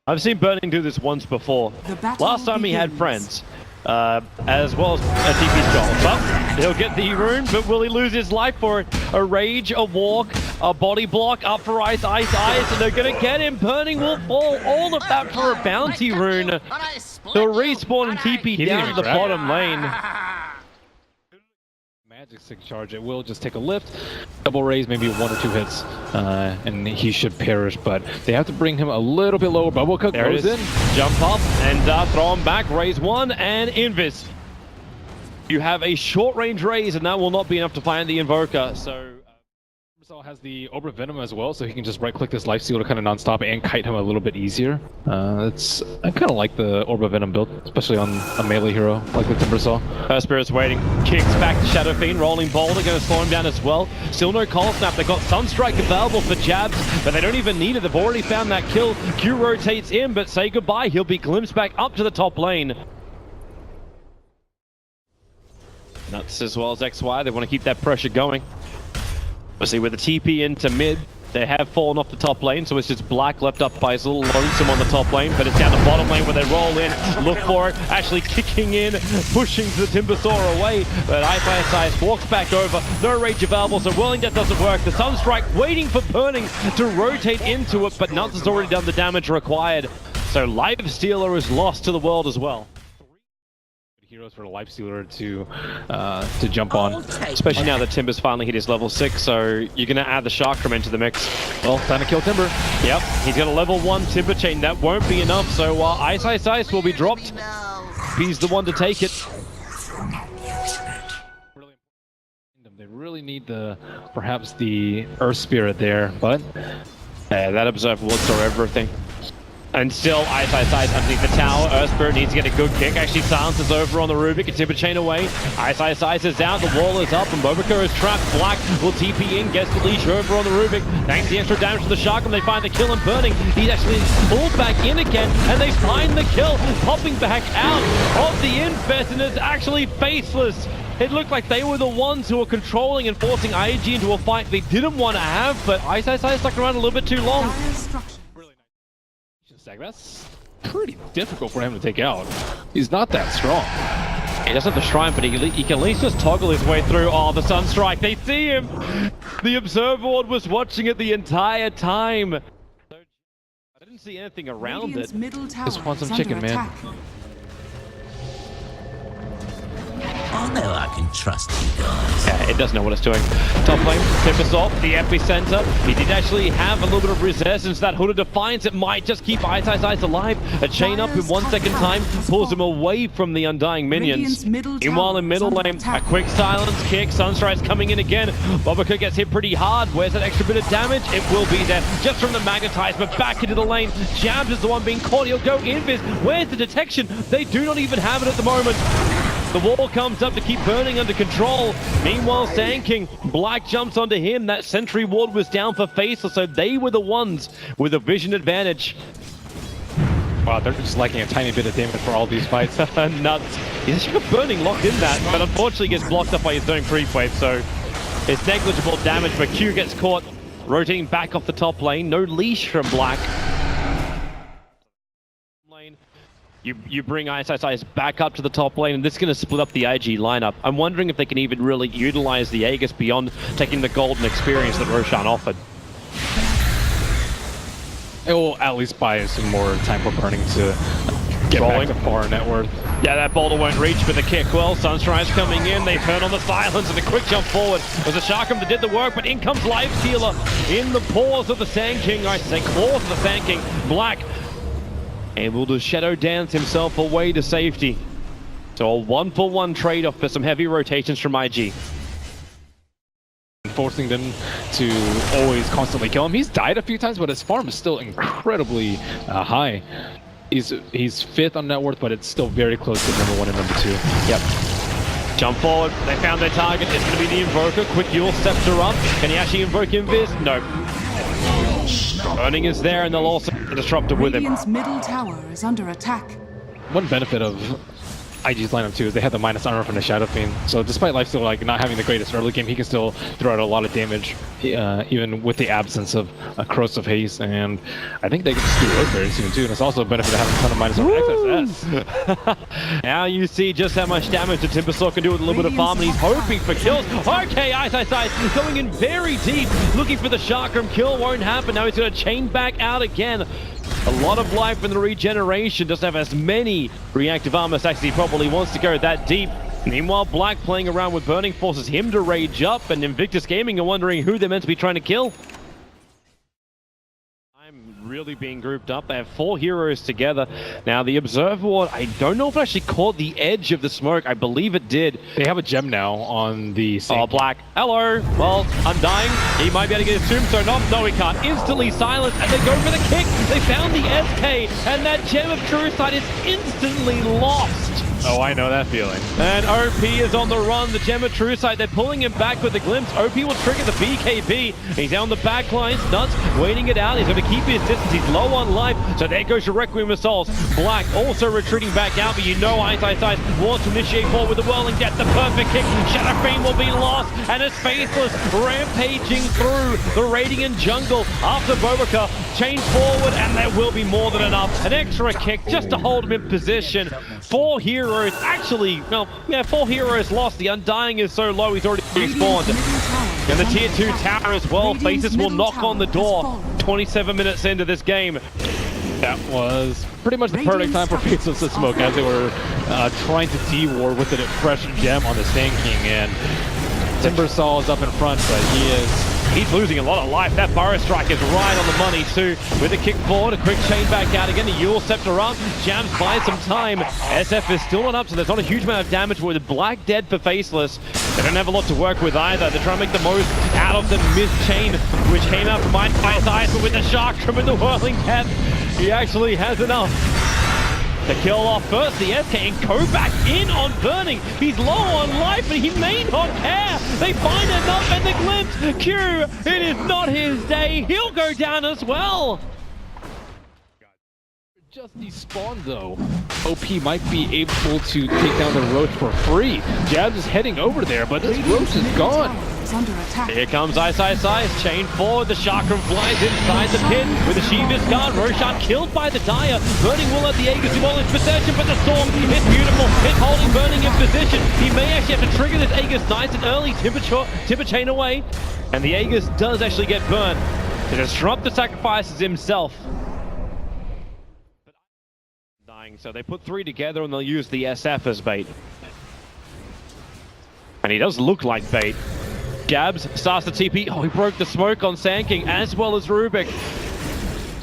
I've seen Burning do this once before. Last time he had friends, as well as a TP skull. But he'll get the rune, but will he lose his life for it? A rage, a walk, a body block, up for ice, and they're gonna get him. Burning will fall. All of that for a bounty rune. He'll respawn and TP down to the bottom lane. Magic Stick charge, it will just take a lift, double raise, maybe 1 or 2 hits, and he should perish, but they have to bring him a little bit lower. Bubble Cook goes in. Jump up and throw him back, raise 1, and Invis. You have a short range raise, and that will not be enough to find the Invoker, so... Timbersaw has the Obra Venom as well, so he can just right-click this Lifesteal to kind of non-stop and kite him a little bit easier. I kind of like the Obra Venom build, especially on a melee hero like the Timbersaw. Spirit's waiting, kicks back to Shadow Fiend, rolling boulder, going to slow him down as well. Still no Cold Snap, they've got Sunstrike available for jabs, but they don't even need it, they've already found that kill. Q rotates in, but say goodbye, he'll be glimpsed back up to the top lane. Nuts as well as XY, they want to keep that pressure going. Obviously with the TP into mid, they have fallen off the top lane, so it's just Black left up by his little lonesome on the top lane, but it's down the bottom lane where they roll in, look for it, actually kicking in, pushing the Timbersaw away, but iceiceice walks back over, no rage available, so Whirling Death doesn't work. The Sunstrike waiting for Burning to rotate into it, but Nuts has already done the damage required, so Lifestealer is lost to the world as well. Heroes for a Lifestealer to jump on, especially now that Timber's finally hit his level 6, so you're gonna add the Chakram into the mix. Well, time to kill Timber. Yep, he's got a level 1 Timber chain, that won't be enough, so iceiceice will be dropped. He's the one to take it. They really need perhaps the Earth Spirit there, but that Observer will store everything. And still, iceiceice underneath the tower. Earth Spirit needs to get a good kick. Actually, silences over on the Rubik. A Timber chain away. iceiceice is out. The wall is up. And Boboko is trapped. Black will TP in. Gets the leash over on the Rubik. Thanks to the extra damage to the Chakram, they find the kill and Burning. He's actually pulled back in again. And they find the kill. Popping back out of the Infest. And it's actually Faceless. It looked like they were the ones who were controlling and forcing IG into a fight they didn't want to have. But iceiceice stuck around a little bit too long. That's pretty difficult for him to take out. He's not that strong. He doesn't have the shrine, but he can at least just toggle his way through. Oh, the Sunstrike, they see him! The Observer Ward was watching it the entire time. I didn't see anything around it. Just want some chicken, man. I know I can trust you guys. Yeah, it does know what it's doing. Top lane, Timbersaw, the epicenter. He did actually have a little bit of resistance. That Hood of Defiance, it might just keep iceiceice alive. A chain up in 1 second time pulls him away from the undying minions. Meanwhile, in middle lane, a quick silence kick. Sunstrike's coming in again. Boboko gets hit pretty hard. Where's that extra bit of damage? It will be there. Just from the Magnetize, but back into the lane. Jabs is the one being caught. He'll go Invis. Where's the detection? They do not even have it at the moment. The wall comes up to keep Burning under control. Meanwhile, Sand King, Black jumps onto him. That sentry ward was down for Faceless, so they were the ones with a vision advantage. Wow, they're just liking a tiny bit of damage for all these fights. Nuts. He's actually got Burning locked in that, but unfortunately gets blocked up by his own creep wave, so it's negligible damage, but Q gets caught rotating back off the top lane. No leash from Black. You bring iceiceice back up to the top lane, and this is going to split up the IG lineup. I'm wondering if they can even really utilize the Aegis beyond taking the golden experience that Roshan offered. It will at least buy some more time for Burning to get back to far net worth. Yeah, that boulder won't reach with the kick. Well, Sunstride's coming in. They turn on the silence and a quick jump forward. It was a Chakram that did the work, but in comes Lifestealer in the paws of the Sand King. I say claws of the Sand King. Black able to shadow dance himself away to safety. So a 1-for-1 trade-off for some heavy rotations from IG. Forcing them to always constantly kill him. He's died a few times, but his farm is still incredibly high. He's 5th on net worth, but it's still very close to number 1 and number 2. Yep. Jump forward. They found their target. It's going to be the Invoker. Quick Yule steps her up. Can he actually invoke Invis? No. Burning is there, and they'll also disrupt it with him. Radiant's middle tower is under attack. One benefit of IG's lineup too is they had the minus armor from the Shadow Fiend. So despite Lifesteal like not having the greatest early game, he can still throw out a lot of damage, even with the absence of a corrosive haste. And I think they can just do Earth very soon too. And it's also a benefit of having a ton of minus armor XSS. Now you see just how much damage the Timbersaw can do with a little bit of farm, and he's hoping for kills. Okay, iceiceice going in very deep, looking for the Chakram. Kill won't happen. Now he's going to chain back out again. A lot of life in the regeneration, doesn't have as many reactive armor stacks as he probably wants to go that deep. Meanwhile, Black playing around with Burning forces him to rage up, and Invictus Gaming are wondering who they're meant to be trying to kill. Really being grouped up. They have 4 heroes together. Now the Observer Ward, I don't know if it actually caught the edge of the smoke. I believe it did. They have a gem now on the same. Oh, Black. Hello. Well, Undying. He might be able to get his tombstone off. No, he can't. Instantly silenced, and they go for the kick. They found the SK, and that Gem of True Sight is instantly lost. Oh, I know that feeling. And OP is on the run. The Gem of True Sight, they're pulling him back with the glimpse. OP will trigger the BKB. He's down the back line. Nuts waiting it out. He's going to keep his distance. He's low on life. So there goes your Requiem of Souls. Black also retreating back out, but you know iceiceice wants to initiate forward with the Whirling Death. The perfect kick. Shadow Fiend will be lost. And it's Faithless rampaging through the Radiant jungle after Bobica. Change forward, and there will be more than enough. An extra kick just to hold him in position. 4 heroes. Actually, well, yeah, 4 heroes lost. The Undying is so low, he's already respawned. And the tier 2 tower as well. Faces will knock on the door 27 minutes into this game. That was pretty much the perfect time for Faceless to smoke as they were trying to D-War with a fresh gem on the Sand King. And Timbersaw is up in front, but he's losing a lot of life. That Burrow Strike is right on the money too. With a kick forward, a quick chain back out again. The Yule Scepter up, Jams buys some time. SF is still not up, so there's not a huge amount of damage with Black dead for Faceless. They don't have a lot to work with either. They're trying to make the most out of the missed chain, which came out from iceiceice, but with the Chakram and the Whirling Death, he actually has enough. The kill off first, the SK, and go back in on Burning. He's low on life, and he may not care. They find enough, and the glimpse. Q, it is not his day. He'll go down as well. Just despawned though. OP might be able to take down the Roach for free. Jabs is heading over there, but this Roach is gone. Here comes iceiceice, chain forward, the Chakram flies inside the pit with the Shiva's guard. Roshan killed by the Dire. Burning will let the Aegis do all his possession, but the Storm is beautiful. It's holding Burning in position. He may actually have to trigger this Aegis nice and early. Timber chain away, and the Aegis does actually get burned. To disrupt the sacrifices himself. So they put 3 together and they'll use the SF as bait. And he does look like bait. Jabs starts the TP. Oh, he broke the smoke on Sand King as well as Rubik.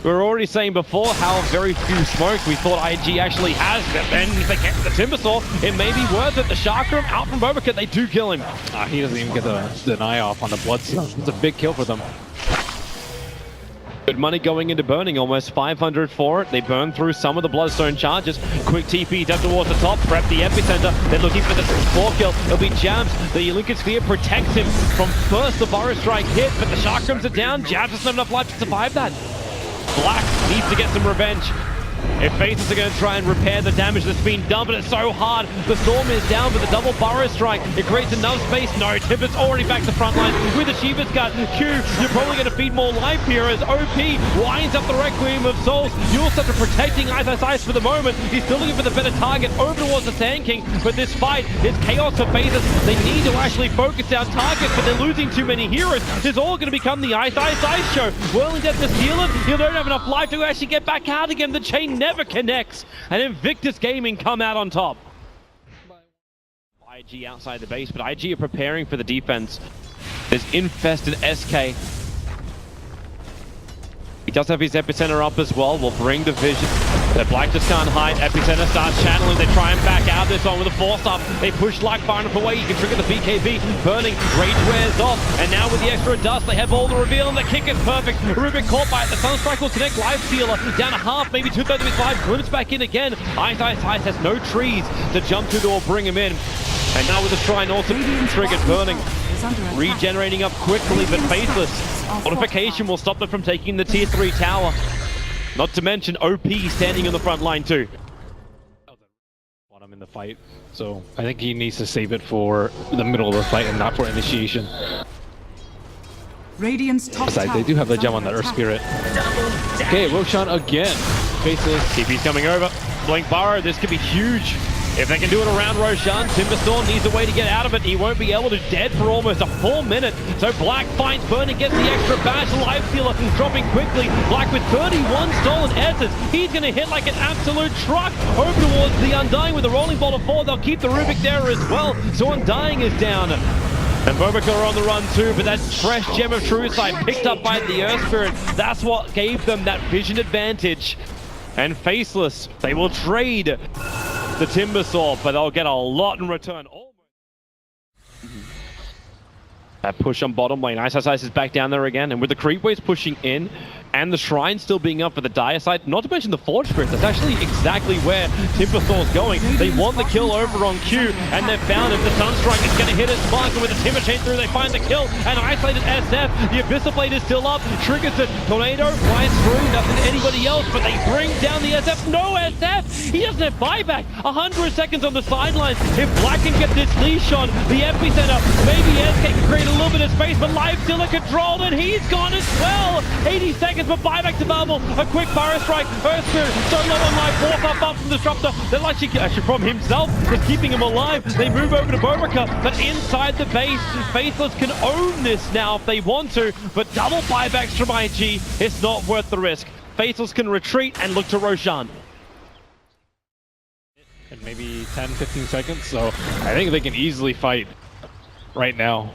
We were already saying before how very few smoke we thought IG actually has, but then if they get the Timbersaw, it may be worth it. The Chakram out from Bobica, they do kill him. He doesn't even get the deny off on the Bloodstone. It's a big kill for them. Good money going into Burning, almost 500 for it. They burn through some of the Bloodstone charges. Quick TP down towards the top, prep the epicenter. They're looking for the 4 kill. It'll be Jabs. The Lincoln Sphere protects him from first the Burrow Strike hit, but the Chakrams are down. Jabs has not enough life to survive that. Black needs to get some revenge. If Faces are going to try and repair the damage that's been done, but it's so hard. The Storm is down, but the double Burrow Strike, it creates enough space. No, Timber's already back to front line with the Shiva's Guard. Q, you're probably going to feed more life here as OP winds up the Requiem of Souls. You'll start to protecting iceiceice for the moment. He's still looking for the better target over towards the Sand King, but this fight is chaos for Faces. They need to actually focus down targets, but they're losing too many heroes. It's all going to become the iceiceice show. Whirling Death to steal it. You don't have enough life to actually get back out again. The chain never connects, and Invictus Gaming come out on top. IG outside the base, but IG are preparing for the defense. There's infested SK. He does have his epicenter up as well. Will bring the vision. The Black just can't hide. Epicenter starts channeling. They try and back out this one with a force up. They push like far enough away. You can trigger the BKB. Burning. Rage wears off. And now with the extra dust, they have all the reveal. And the kick is perfect. Rubik caught by it. The Sunstrike will connect. Life Stealer down a half, maybe 2/3 of his life. Glimpse back in again. iceiceice has no trees to jump to or bring him in. And now with the Shrine also triggered. Burning. Regenerating up quickly, but Faithless. Modification will stop them from taking the tier 3 tower. Not to mention OP standing on the front line too. in the fight. So I think he needs to save it for the middle of the fight and not for initiation. Radiant's top Besides, they do have the gem on the Earth Spirit. Okay, Roshan again. Faceless. TP's coming over. Blink Burrow, this could be huge. If they can do it around Roshan, Timbersaw needs a way to get out of it. He won't be able to, dead for almost a full minute. So Black finds Burning, gets the extra bash. Life Stealer dropping quickly. Black with 31 stolen essence. He's going to hit like an absolute truck over towards the Undying with a rolling ball of 4. They'll keep the Rubik there as well. So Undying is down. And Bobika are on the run too, but that fresh Gem of Truth side picked up by the Earth Spirit. That's what gave them that vision advantage. And Faceless, they will trade the Timbersaw, but they'll get a lot in return. That push on bottom lane. iceiceice is back down there again, and with the creep waves pushing in, and the shrine still being up for the dire side, not to mention the Forge Spirit, that's actually exactly where Timbersaw's going. They want the kill over on Q, and they've found it. The Sunstrike is going to hit its mark, and with the Timber Chain through, they find the kill, and isolated SF. The Abyssal Blade is still up, triggers it. Tornado flies through, nothing to anybody else, but they bring down the SF. No SF! He doesn't have buyback. 100 seconds on the sidelines. If Black can get this leash on, the epicenter, maybe SK can create a little bit of space, but Life Stealer controlled, and he's gone as well. 80 seconds, but buyback to Bubble. A quick Burrow Strike. Earth Spirit, so low on life. 4-5 up from Disruptor. They're actually from himself, just keeping him alive. They move over to Bobika, but inside the base, Faithless can own this now if they want to, but double buybacks from IG. It's not worth the risk. Faithless can retreat and look to Roshan. In maybe 10-15 seconds, so I think they can easily fight right now.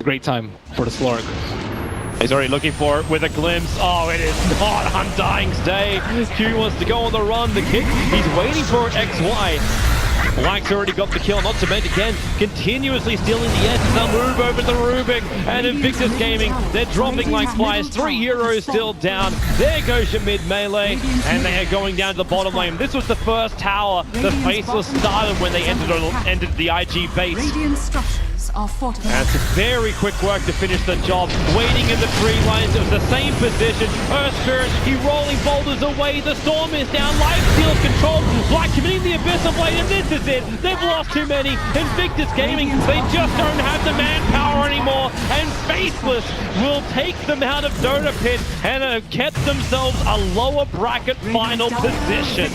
Great time for the Slork. He's already looking for it with a glimpse. Oh, it is not Undying's day. Q wants to go on the run. The kick, he's waiting for XY. Black's already got the kill, not to mention again, continuously stealing the edge. They'll move over the Rubik, and Invictus Gaming, they're dropping like flies. 3 heroes still down. There goes your mid melee, and they are going down to the bottom lane. This was the first tower the Faceless started when they entered the IG base. Radiant structures are fortified. That's very quick work to finish the job. Waiting in the tree lines, it was the same position. Earth Spirit, he rolling boulders away. The storm is down. Life Steal's controlled. Black committing the Abyssal Blade, and this is it. They've lost too many. Invictus Gaming, they just don't have the manpower anymore. And Faceless will take them out of Dota Pit and get themselves a lower bracket final position.